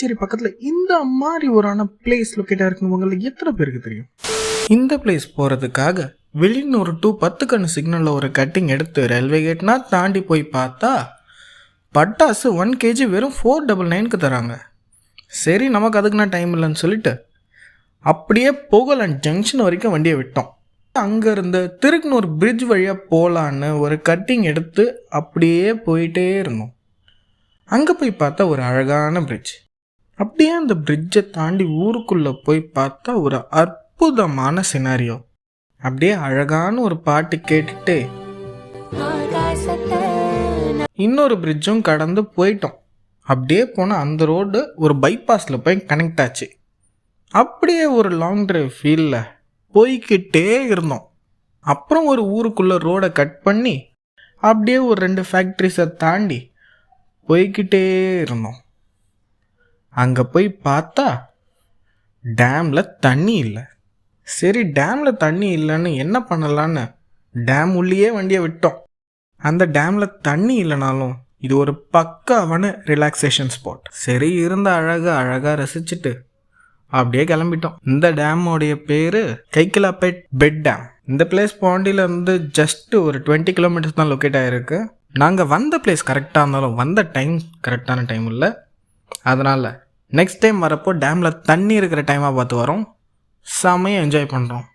பாண்டிச்சேரி பக்கத்தில் இந்த மாதிரி ஒரு பிளேஸ் லொக்கேட்டாக இருக்குன்னு உங்களுக்கு எத்தனை பேருக்கு தெரியும்? இந்த பிளேஸ் போகிறதுக்காக வெளியூர் டு 10 கண் சிக்னலில் ஒரு கட்டிங் எடுத்து ரயில்வே கேட்னா தாண்டி போய் பார்த்தா பட்டாசு 1 kg வெறும் 499க்கு தராங்க. சரி, நமக்கு அதுக்குன்னா டைம் இல்லைன்னு சொல்லிட்டு அப்படியே போகலான் ஜங்ஷன் வரைக்கும் வண்டியை விட்டோம். அங்கேருந்து திருக்குனூர் பிரிட்ஜ் வழியாக போகலான்னு ஒரு கட்டிங் எடுத்து அப்படியே போயிட்டே இருந்தோம். அங்கே போய் பார்த்தா ஒரு அழகான பிரிட்ஜ். அப்படியே அந்த பிரிட்ஜை தாண்டி ஊருக்குள்ளே போய் பார்த்தா ஒரு அற்புதமான சினாரியோ. அப்படியே அழகான ஒரு பாட்டு கேட்டுட்டு இன்னொரு பிரிட்ஜும் கடந்து போயிட்டோம். அப்படியே போனால் அந்த ரோடு ஒரு பைபாஸில் போய் கனெக்ட் ஆச்சு. அப்படியே ஒரு லாங் டிரைவ் ஃபீல்டில் போய்கிட்டே இருந்தோம். அப்புறம் ஒரு ஊருக்குள்ளே ரோடை கட் பண்ணி அப்படியே ஒரு 2 ஃபேக்ட்ரிஸை தாண்டி போய்கிட்டே இருந்தோம். அங்கே போய் பார்த்தா டேமில் தண்ணி இல்லை. சரி, டேமில் தண்ணி இல்லைன்னு என்ன பண்ணலான்னு டேம் உள்ளேயே வண்டியை விட்டோம். அந்த டேமில் தண்ணி இல்லைனாலும் இது ஒரு பக்காவான ரிலாக்ஸேஷன் ஸ்பாட். சரி, இருந்த அழகாக ரசிச்சுட்டு அப்படியே கிளம்பிட்டோம். இந்த டேமோடைய பேர் கைக்கிலாப்பேட் பெட் டேம். இந்த பிளேஸ் பாண்டியிலேருந்து ஜஸ்ட் ஒரு 20 கிலோமீட்டர்ஸ் தான் லொக்கேட் ஆகிருக்கு. நாங்கள் வந்த பிளேஸ் கரெக்டாக இருந்தாலும் வந்த டைம் கரெக்டான டைம் இல்லை. அதனால் நெக்ஸ்ட் டைம் வரப்போ டேமில் தண்ணி இருக்கிற டைமாக பார்த்து வரோம். செம்மையாக என்ஜாய் பண்ணுறோம்.